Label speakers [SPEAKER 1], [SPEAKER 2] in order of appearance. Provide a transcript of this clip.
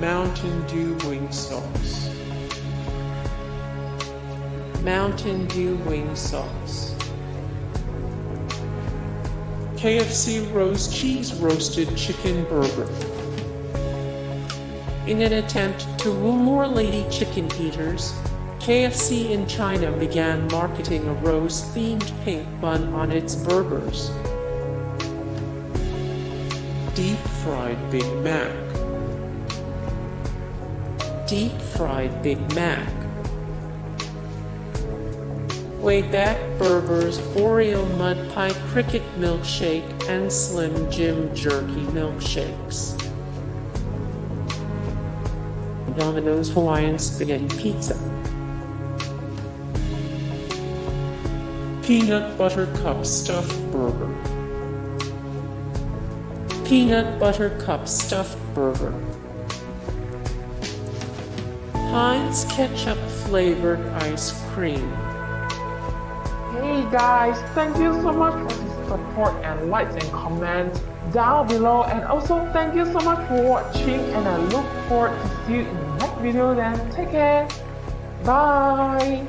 [SPEAKER 1] Mountain Dew wing sauce. Mountain Dew wing sauce. KFC roast cheese roasted chicken burger. In an attempt to woo more lady chicken eaters, KFC in China began marketing a rose-themed pink bun on its burgers. Deep-fried Big Mac. Deep-fried Big Mac. Wayback burgers, Oreo mud pie, cricket milkshake, and Slim Jim jerky milkshakes. Domino's Hawaiian spaghetti pizza. Peanut butter cup stuffed burger. Peanut butter cup stuffed burger. Heinz ketchup flavored ice cream.
[SPEAKER 2] Hey guys, thank you so much for the support and likes and comments down below, and also thank you so much for watching, and I look forward to see you in the next video. Then take care, bye.